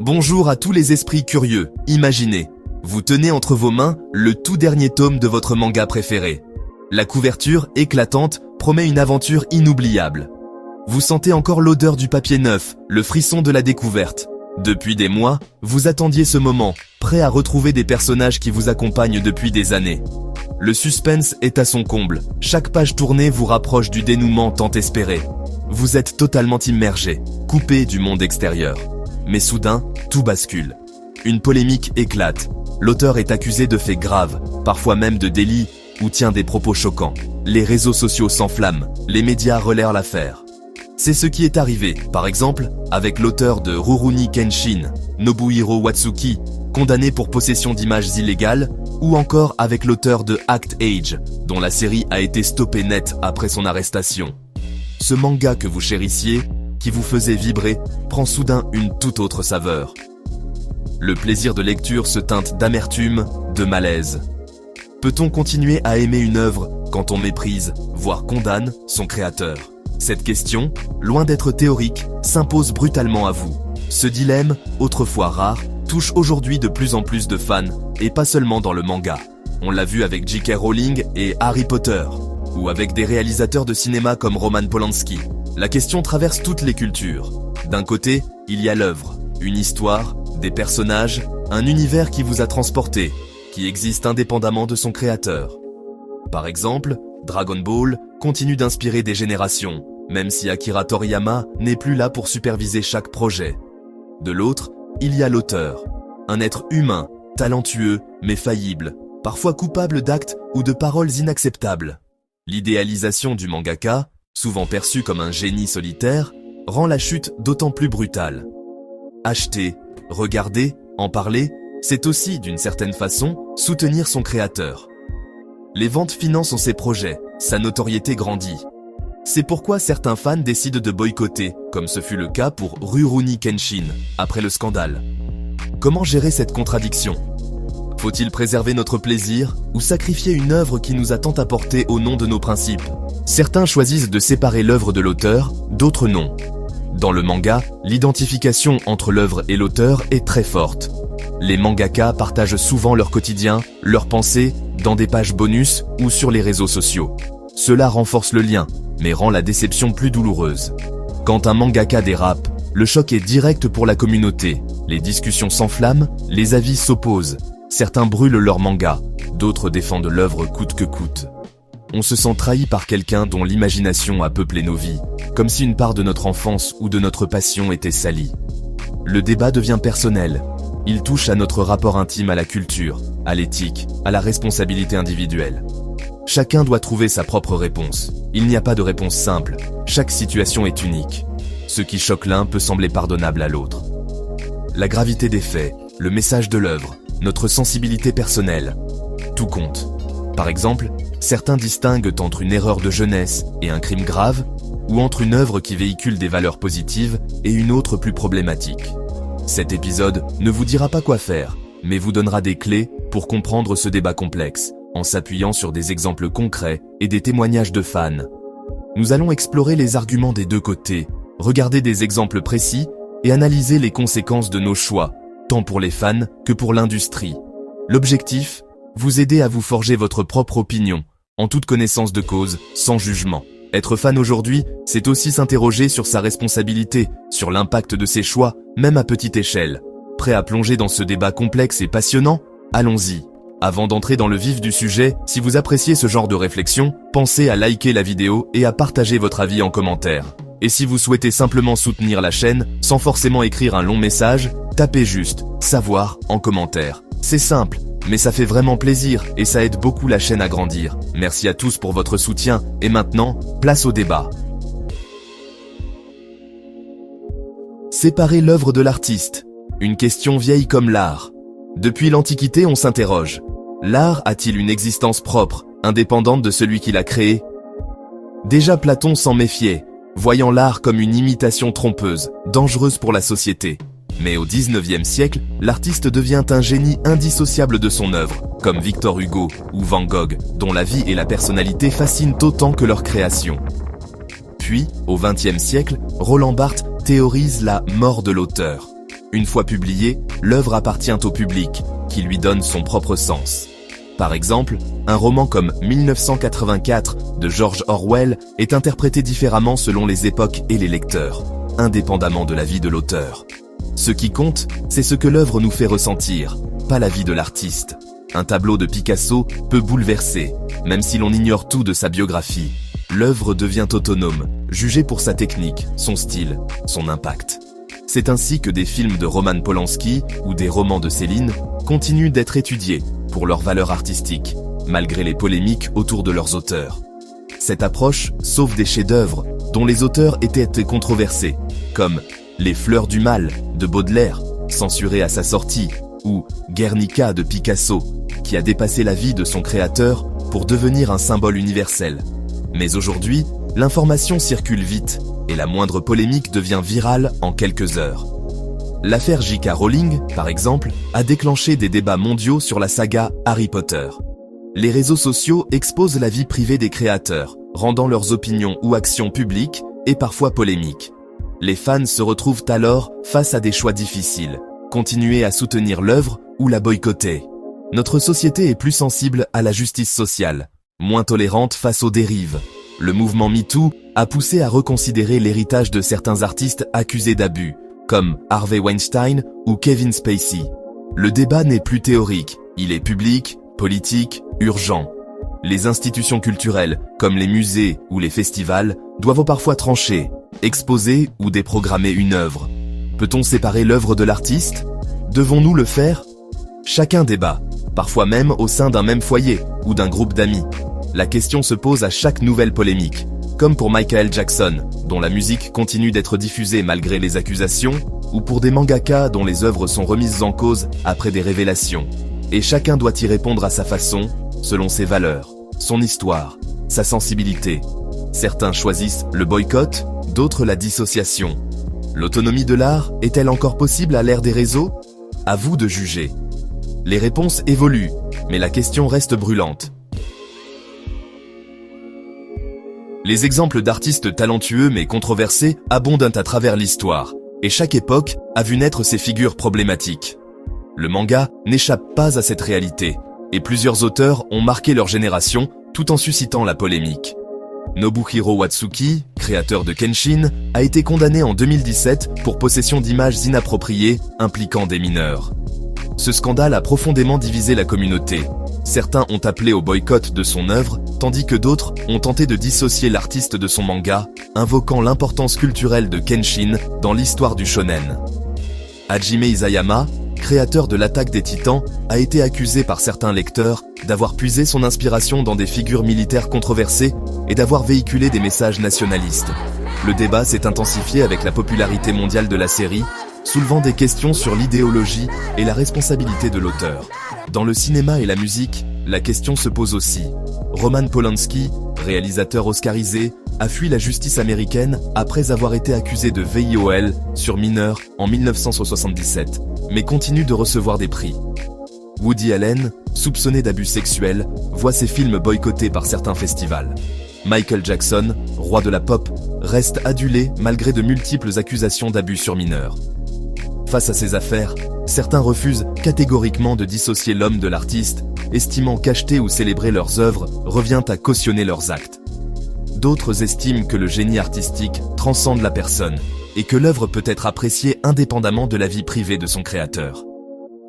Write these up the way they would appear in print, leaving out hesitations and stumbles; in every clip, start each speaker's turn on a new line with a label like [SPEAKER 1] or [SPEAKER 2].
[SPEAKER 1] Bonjour à tous les esprits curieux, imaginez. Vous tenez entre vos mains le tout dernier tome de votre manga préféré. La couverture, éclatante, promet une aventure inoubliable. Vous sentez encore l'odeur du papier neuf, le frisson de la découverte. Depuis des mois, vous attendiez ce moment, prêt à retrouver des personnages qui vous accompagnent depuis des années. Le suspense est à son comble, chaque page tournée vous rapproche du dénouement tant espéré. Vous êtes totalement immergé, coupé du monde extérieur. Mais soudain, tout bascule. Une polémique éclate. L'auteur est accusé de faits graves, parfois même de délits, ou tient des propos choquants. Les réseaux sociaux s'enflamment, les médias relaient l'affaire. C'est ce qui est arrivé, par exemple, avec l'auteur de Rurouni Kenshin, Nobuhiro Watsuki, condamné pour possession d'images illégales, ou encore avec l'auteur de Act Age, dont la série a été stoppée net après son arrestation. Ce manga que vous chérissiez, qui vous faisait vibrer, prend soudain une toute autre saveur. Le plaisir de lecture se teinte d'amertume, de malaise. Peut-on continuer à aimer une œuvre quand on méprise, voire condamne, son créateur? Cette question, loin d'être théorique, s'impose brutalement à vous. Ce dilemme, autrefois rare, touche aujourd'hui de plus en plus de fans, et pas seulement dans le manga. On l'a vu avec J.K. Rowling et Harry Potter, ou avec des réalisateurs de cinéma comme Roman Polanski. La question traverse toutes les cultures. D'un côté, il y a l'œuvre, une histoire, des personnages, un univers qui vous a transporté, qui existe indépendamment de son créateur. Par exemple, Dragon Ball continue d'inspirer des générations, même si Akira Toriyama n'est plus là pour superviser chaque projet. De l'autre, il y a l'auteur, un être humain, talentueux, mais faillible, parfois coupable d'actes ou de paroles inacceptables. L'idéalisation du mangaka, souvent perçu comme un génie solitaire, rend la chute d'autant plus brutale. Acheter, regarder, en parler, c'est aussi, d'une certaine façon, soutenir son créateur. Les ventes financent ses projets, sa notoriété grandit. C'est pourquoi certains fans décident de boycotter, comme ce fut le cas pour Rurouni Kenshin, après le scandale. Comment gérer cette contradiction ? Faut-il préserver notre plaisir ou sacrifier une œuvre qui nous a tant apporté au nom de nos principes ? Certains choisissent de séparer l'œuvre de l'auteur, d'autres non. Dans le manga, l'identification entre l'œuvre et l'auteur est très forte. Les mangakas partagent souvent leur quotidien, leurs pensées, dans des pages bonus ou sur les réseaux sociaux. Cela renforce le lien, mais rend la déception plus douloureuse. Quand un mangaka dérape, le choc est direct pour la communauté. Les discussions s'enflamment, les avis s'opposent. Certains brûlent leur manga, d'autres défendent l'œuvre coûte que coûte. On se sent trahi par quelqu'un dont l'imagination a peuplé nos vies, comme si une part de notre enfance ou de notre passion était salie. Le débat devient personnel. Il touche à notre rapport intime à la culture, à l'éthique, à la responsabilité individuelle. Chacun doit trouver sa propre réponse. Il n'y a pas de réponse simple. Chaque situation est unique. Ce qui choque l'un peut sembler pardonnable à l'autre. La gravité des faits, le message de l'œuvre, notre sensibilité personnelle, tout compte. Par exemple, certains distinguent entre une erreur de jeunesse et un crime grave, ou entre une œuvre qui véhicule des valeurs positives et une autre plus problématique. Cet épisode ne vous dira pas quoi faire, mais vous donnera des clés pour comprendre ce débat complexe, en s'appuyant sur des exemples concrets et des témoignages de fans. Nous allons explorer les arguments des deux côtés, regarder des exemples précis et analyser les conséquences de nos choix, tant pour les fans que pour l'industrie. L'objectif, vous aider à vous forger votre propre opinion, en toute connaissance de cause, sans jugement. Être fan aujourd'hui, c'est aussi s'interroger sur sa responsabilité, sur l'impact de ses choix, même à petite échelle. Prêt à plonger dans ce débat complexe et passionnant ? Allons-y. Avant d'entrer dans le vif du sujet, si vous appréciez ce genre de réflexion, pensez à liker la vidéo et à partager votre avis en commentaire. Et si vous souhaitez simplement soutenir la chaîne, sans forcément écrire un long message, tapez juste « Savoir » en commentaire. C'est simple, mais ça fait vraiment plaisir et ça aide beaucoup la chaîne à grandir. Merci à tous pour votre soutien et maintenant, place au débat. Séparer l'œuvre de l'artiste. Une question vieille comme l'art. Depuis l'Antiquité, on s'interroge. L'art a-t-il une existence propre, indépendante de celui qui l'a créé ? Déjà Platon s'en méfiait, voyant l'art comme une imitation trompeuse, dangereuse pour la société. Mais au XIXe siècle, l'artiste devient un génie indissociable de son œuvre, comme Victor Hugo ou Van Gogh, dont la vie et la personnalité fascinent autant que leur création. Puis, au XXe siècle, Roland Barthes théorise la mort de l'auteur. Une fois publiée, l'œuvre appartient au public, qui lui donne son propre sens. Par exemple, un roman comme 1984 de George Orwell est interprété différemment selon les époques et les lecteurs, indépendamment de la vie de l'auteur. Ce qui compte, c'est ce que l'œuvre nous fait ressentir, pas la vie de l'artiste. Un tableau de Picasso peut bouleverser, même si l'on ignore tout de sa biographie. L'œuvre devient autonome, jugée pour sa technique, son style, son impact. C'est ainsi que des films de Roman Polanski ou des romans de Céline continuent d'être étudiés pour leur valeur artistique, malgré les polémiques autour de leurs auteurs. Cette approche sauve des chefs-d'œuvre dont les auteurs étaient controversés, comme Les Fleurs du Mal de Baudelaire, censuré à sa sortie, ou Guernica de Picasso, qui a dépassé la vie de son créateur pour devenir un symbole universel. Mais aujourd'hui, l'information circule vite et la moindre polémique devient virale en quelques heures. L'affaire J.K. Rowling, par exemple, a déclenché des débats mondiaux sur la saga Harry Potter. Les réseaux sociaux exposent la vie privée des créateurs, rendant leurs opinions ou actions publiques et parfois polémiques. Les fans se retrouvent alors face à des choix difficiles, continuer à soutenir l'œuvre ou la boycotter. Notre société est plus sensible à la justice sociale, moins tolérante face aux dérives. Le mouvement MeToo a poussé à reconsidérer l'héritage de certains artistes accusés d'abus, comme Harvey Weinstein ou Kevin Spacey. Le débat n'est plus théorique, il est public, politique, urgent. Les institutions culturelles, comme les musées ou les festivals, doivent parfois trancher, exposer ou déprogrammer une œuvre. Peut-on séparer l'œuvre de l'artiste? Devons-nous le faire? Chacun débat, parfois même au sein d'un même foyer ou d'un groupe d'amis. La question se pose à chaque nouvelle polémique, comme pour Michael Jackson, dont la musique continue d'être diffusée malgré les accusations, ou pour des mangaka dont les œuvres sont remises en cause après des révélations. Et chacun doit y répondre à sa façon, selon ses valeurs, son histoire, sa sensibilité. Certains choisissent le boycott, d'autres la dissociation. L'autonomie de l'art est-elle encore possible à l'ère des réseaux? À vous de juger. Les réponses évoluent, mais la question reste brûlante. Les exemples d'artistes talentueux mais controversés abondent à travers l'histoire, et chaque époque a vu naître ces figures problématiques. Le manga n'échappe pas à cette réalité, et plusieurs auteurs ont marqué leur génération tout en suscitant la polémique. Nobuhiro Watsuki, créateur de Kenshin, a été condamné en 2017 pour possession d'images inappropriées impliquant des mineurs. Ce scandale a profondément divisé la communauté. Certains ont appelé au boycott de son œuvre, tandis que d'autres ont tenté de dissocier l'artiste de son manga, invoquant l'importance culturelle de Kenshin dans l'histoire du shonen. Hajime Isayama, créateur de l'Attaque des Titans, a été accusé par certains lecteurs d'avoir puisé son inspiration dans des figures militaires controversées et d'avoir véhiculé des messages nationalistes. Le débat s'est intensifié avec la popularité mondiale de la série, soulevant des questions sur l'idéologie et la responsabilité de l'auteur. Dans le cinéma et la musique, la question se pose aussi. Roman Polanski, réalisateur oscarisé, a fui la justice américaine après avoir été accusé de viol sur mineurs en 1977, mais continue de recevoir des prix. Woody Allen, soupçonné d'abus sexuels, voit ses films boycottés par certains festivals. Michael Jackson, roi de la pop, reste adulé malgré de multiples accusations d'abus sur mineurs. Face à ces affaires, certains refusent catégoriquement de dissocier l'homme de l'artiste, estimant qu'acheter ou célébrer leurs œuvres revient à cautionner leurs actes. D'autres estiment que le génie artistique transcende la personne et que l'œuvre peut être appréciée indépendamment de la vie privée de son créateur.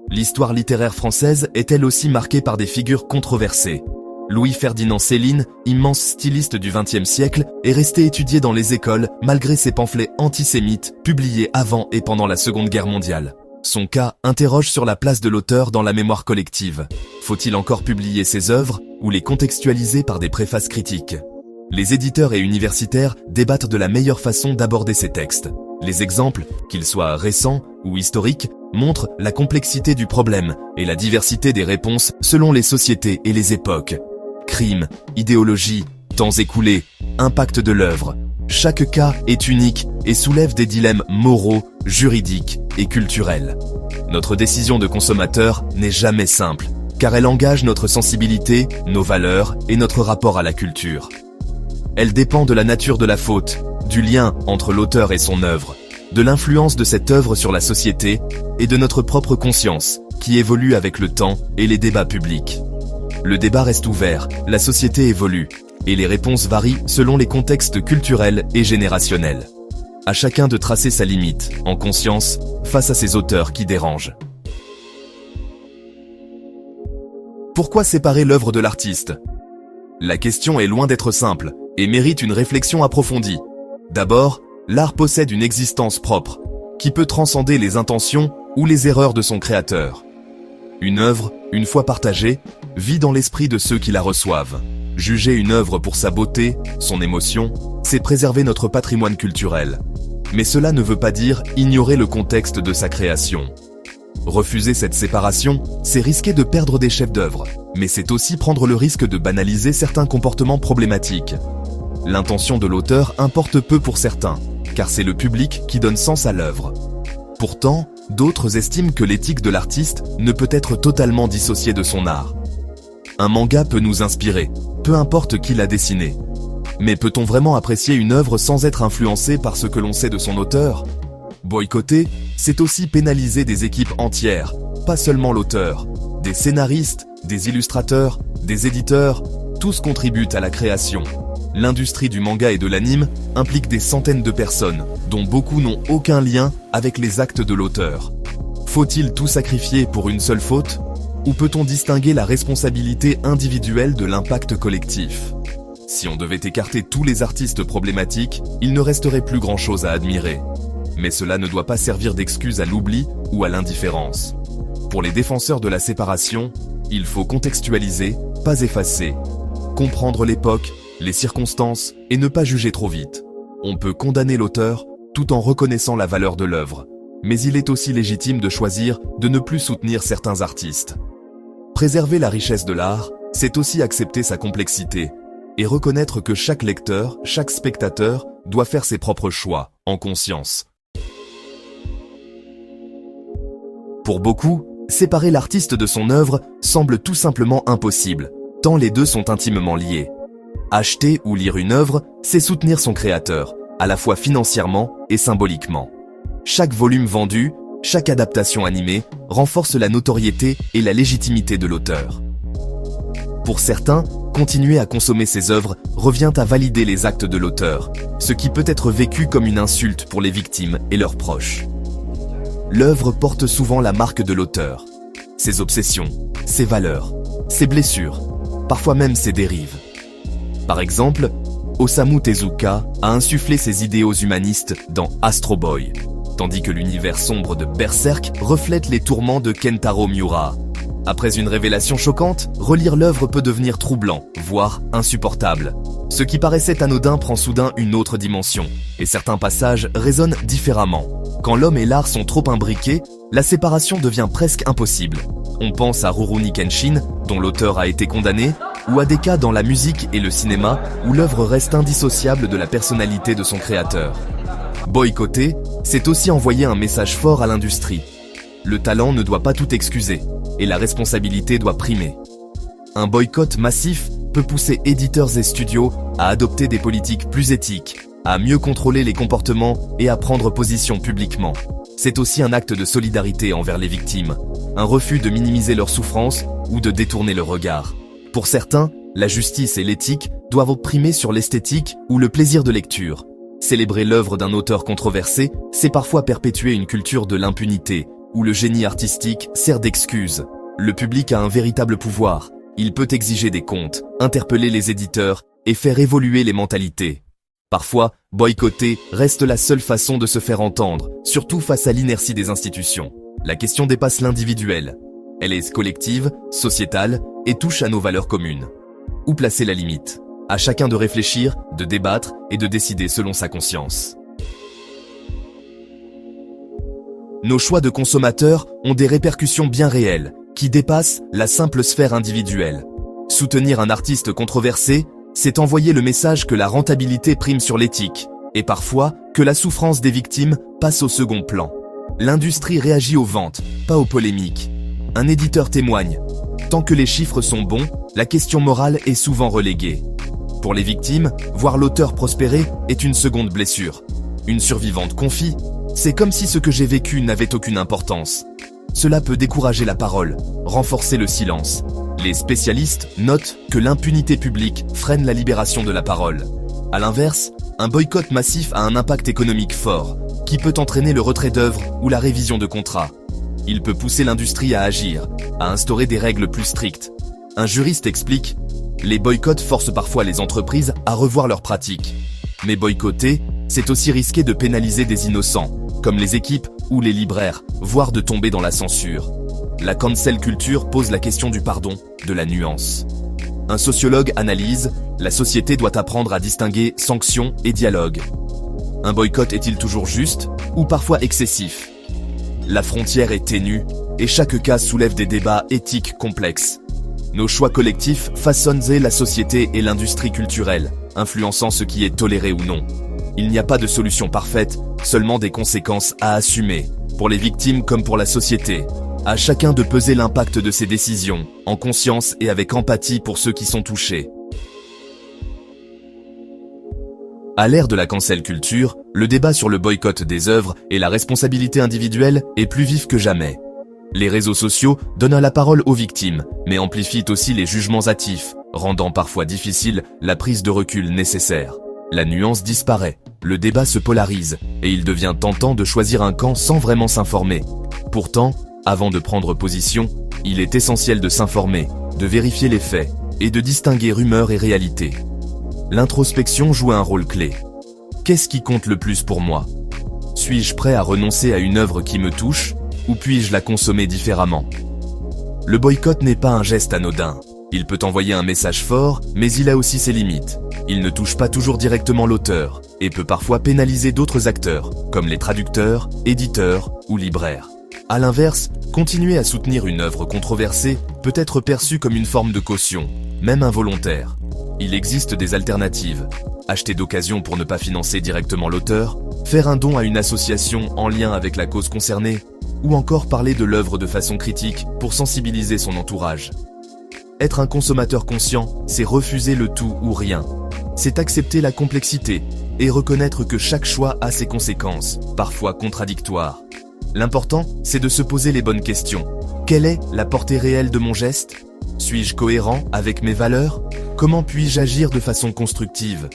[SPEAKER 1] L'histoire littéraire française est elle aussi marquée par des figures controversées. Louis-Ferdinand Céline, immense styliste du XXe siècle, est resté étudié dans les écoles malgré ses pamphlets antisémites publiés avant et pendant la Seconde Guerre mondiale. Son cas interroge sur la place de l'auteur dans la mémoire collective. Faut-il encore publier ses œuvres ou les contextualiser par des préfaces critiques? Les éditeurs et universitaires débattent de la meilleure façon d'aborder ces textes. Les exemples, qu'ils soient récents ou historiques, montrent la complexité du problème et la diversité des réponses selon les sociétés et les époques. Crime, idéologie, temps écoulés, impact de l'œuvre. Chaque cas est unique et soulève des dilemmes moraux, juridiques et culturels. Notre décision de consommateur n'est jamais simple, car elle engage notre sensibilité, nos valeurs et notre rapport à la culture. Elle dépend de la nature de la faute, du lien entre l'auteur et son œuvre, de l'influence de cette œuvre sur la société et de notre propre conscience, qui évolue avec le temps et les débats publics. Le débat reste ouvert, la société évolue, et les réponses varient selon les contextes culturels et générationnels. À chacun de tracer sa limite, en conscience, face à ces auteurs qui dérangent. Pourquoi séparer l'œuvre de l'artiste ? La question est loin d'être simple et mérite une réflexion approfondie. D'abord, l'art possède une existence propre, qui peut transcender les intentions ou les erreurs de son créateur. Une œuvre, une fois partagée, vit dans l'esprit de ceux qui la reçoivent. Juger une œuvre pour sa beauté, son émotion, c'est préserver notre patrimoine culturel. Mais cela ne veut pas dire ignorer le contexte de sa création. Refuser cette séparation, c'est risquer de perdre des chefs-d'œuvre, mais c'est aussi prendre le risque de banaliser certains comportements problématiques. L'intention de l'auteur importe peu pour certains, car c'est le public qui donne sens à l'œuvre. Pourtant, d'autres estiment que l'éthique de l'artiste ne peut être totalement dissociée de son art. Un manga peut nous inspirer, peu importe qui l'a dessiné. Mais peut-on vraiment apprécier une œuvre sans être influencé par ce que l'on sait de son auteur ? Boycotter, c'est aussi pénaliser des équipes entières, pas seulement l'auteur. Des scénaristes, des illustrateurs, des éditeurs, tous contribuent à la création. L'industrie du manga et de l'anime implique des centaines de personnes, dont beaucoup n'ont aucun lien avec les actes de l'auteur. Faut-il tout sacrifier pour une seule faute ? Ou peut-on distinguer la responsabilité individuelle de l'impact collectif ? Si on devait écarter tous les artistes problématiques, il ne resterait plus grand-chose à admirer. Mais cela ne doit pas servir d'excuse à l'oubli ou à l'indifférence. Pour les défenseurs de la séparation, il faut contextualiser, pas effacer. Comprendre l'époque, les circonstances et ne pas juger trop vite. On peut condamner l'auteur tout en reconnaissant la valeur de l'œuvre. Mais il est aussi légitime de choisir de ne plus soutenir certains artistes. Préserver la richesse de l'art, c'est aussi accepter sa complexité et reconnaître que chaque lecteur, chaque spectateur doit faire ses propres choix, en conscience. Pour beaucoup, séparer l'artiste de son œuvre semble tout simplement impossible, tant les deux sont intimement liés. Acheter ou lire une œuvre, c'est soutenir son créateur, à la fois financièrement et symboliquement. Chaque volume vendu, chaque adaptation animée, renforce la notoriété et la légitimité de l'auteur. Pour certains, continuer à consommer ces œuvres revient à valider les actes de l'auteur, ce qui peut être vécu comme une insulte pour les victimes et leurs proches. L'œuvre porte souvent la marque de l'auteur, ses obsessions, ses valeurs, ses blessures, parfois même ses dérives. Par exemple, Osamu Tezuka a insufflé ses idéaux humanistes dans Astro Boy, tandis que l'univers sombre de Berserk reflète les tourments de Kentaro Miura. Après une révélation choquante, relire l'œuvre peut devenir troublant, voire insupportable. Ce qui paraissait anodin prend soudain une autre dimension, et certains passages résonnent différemment. Quand l'homme et l'art sont trop imbriqués, la séparation devient presque impossible. On pense à Rurouni Kenshin, dont l'auteur a été condamné, ou à des cas dans la musique et le cinéma, où l'œuvre reste indissociable de la personnalité de son créateur. Boycotter, c'est aussi envoyer un message fort à l'industrie. Le talent ne doit pas tout excuser, et la responsabilité doit primer. Un boycott massif peut pousser éditeurs et studios à adopter des politiques plus éthiques, à mieux contrôler les comportements et à prendre position publiquement. C'est aussi un acte de solidarité envers les victimes, un refus de minimiser leur souffrance ou de détourner le regard. Pour certains, la justice et l'éthique doivent primer sur l'esthétique ou le plaisir de lecture. Célébrer l'œuvre d'un auteur controversé, c'est parfois perpétuer une culture de l'impunité, où le génie artistique sert d'excuse. Le public a un véritable pouvoir. Il peut exiger des comptes, interpeller les éditeurs et faire évoluer les mentalités. Parfois, boycotter reste la seule façon de se faire entendre, surtout face à l'inertie des institutions. La question dépasse l'individuel. Elle est collective, sociétale et touche à nos valeurs communes. Où placer la limite ? À chacun de réfléchir, de débattre et de décider selon sa conscience. Nos choix de consommateurs ont des répercussions bien réelles, qui dépassent la simple sphère individuelle. Soutenir un artiste controversé, c'est envoyer le message que la rentabilité prime sur l'éthique, et parfois que la souffrance des victimes passe au second plan. L'industrie réagit aux ventes, pas aux polémiques. Un éditeur témoigne. Tant que les chiffres sont bons, la question morale est souvent reléguée. Pour les victimes, voir l'auteur prospérer est une seconde blessure. Une survivante confie : C'est comme si ce que j'ai vécu n'avait aucune importance. Cela peut décourager la parole, renforcer le silence. Les spécialistes notent que l'impunité publique freine la libération de la parole. À l'inverse, un boycott massif a un impact économique fort, qui peut entraîner le retrait d'œuvres ou la révision de contrats. Il peut pousser l'industrie à agir, à instaurer des règles plus strictes. Un juriste explique « Les boycotts forcent parfois les entreprises à revoir leurs pratiques. Mais boycotter, c'est aussi risquer de pénaliser des innocents, comme les équipes ou les libraires, voire de tomber dans la censure. La cancel culture pose la question du pardon, de la nuance. Un sociologue analyse « La société doit apprendre à distinguer sanction et dialogue. Un boycott est-il toujours juste ou parfois excessif ? La frontière est ténue et chaque cas soulève des débats éthiques complexes. Nos choix collectifs façonnent la société et l'industrie culturelle, influençant ce qui est toléré ou non. Il n'y a pas de solution parfaite, seulement des conséquences à assumer, pour les victimes comme pour la société. À chacun de peser l'impact de ses décisions, en conscience et avec empathie pour ceux qui sont touchés. À l'ère de la cancel culture, le débat sur le boycott des œuvres et la responsabilité individuelle est plus vif que jamais. Les réseaux sociaux donnent la parole aux victimes, mais amplifient aussi les jugements hâtifs, rendant parfois difficile la prise de recul nécessaire. La nuance disparaît, le débat se polarise, et il devient tentant de choisir un camp sans vraiment s'informer. Pourtant, avant de prendre position, il est essentiel de s'informer, de vérifier les faits, et de distinguer rumeurs et réalité. L'introspection joue un rôle clé. Qu'est-ce qui compte le plus pour moi ? Suis-je prêt à renoncer à une œuvre qui me touche, ou puis-je la consommer différemment ? Le boycott n'est pas un geste anodin. Il peut envoyer un message fort, mais il a aussi ses limites. Il ne touche pas toujours directement l'auteur, et peut parfois pénaliser d'autres acteurs, comme les traducteurs, éditeurs ou libraires. À l'inverse, continuer à soutenir une œuvre controversée peut être perçu comme une forme de caution, même involontaire. Il existe des alternatives. Acheter d'occasion pour ne pas financer directement l'auteur, faire un don à une association en lien avec la cause concernée, ou encore parler de l'œuvre de façon critique pour sensibiliser son entourage. Être un consommateur conscient, c'est refuser le tout ou rien. C'est accepter la complexité et reconnaître que chaque choix a ses conséquences, parfois contradictoires. L'important, c'est de se poser les bonnes questions. Quelle est la portée réelle de mon geste ? Suis-je cohérent avec mes valeurs ? Comment puis-je agir de façon constructive ?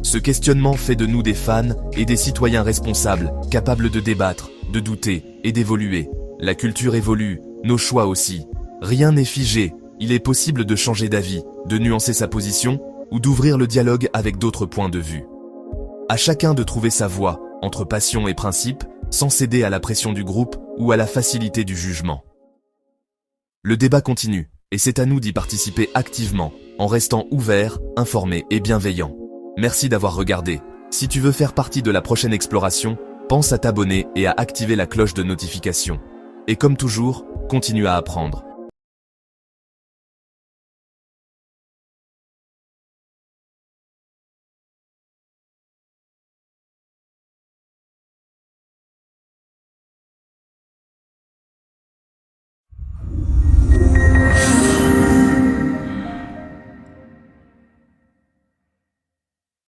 [SPEAKER 1] Ce questionnement fait de nous des fans et des citoyens responsables, capables de débattre, de douter et d'évoluer. La culture évolue, nos choix aussi. Rien n'est figé, il est possible de changer d'avis, de nuancer sa position ou d'ouvrir le dialogue avec d'autres points de vue. À chacun de trouver sa voie, entre passion et principe, sans céder à la pression du groupe ou à la facilité du jugement. Le débat continue, et c'est à nous d'y participer activement, en restant ouverts, informés et bienveillants. Merci d'avoir regardé. Si tu veux faire partie de la prochaine exploration, pense à t'abonner et à activer la cloche de notification. Et comme toujours, continue à apprendre.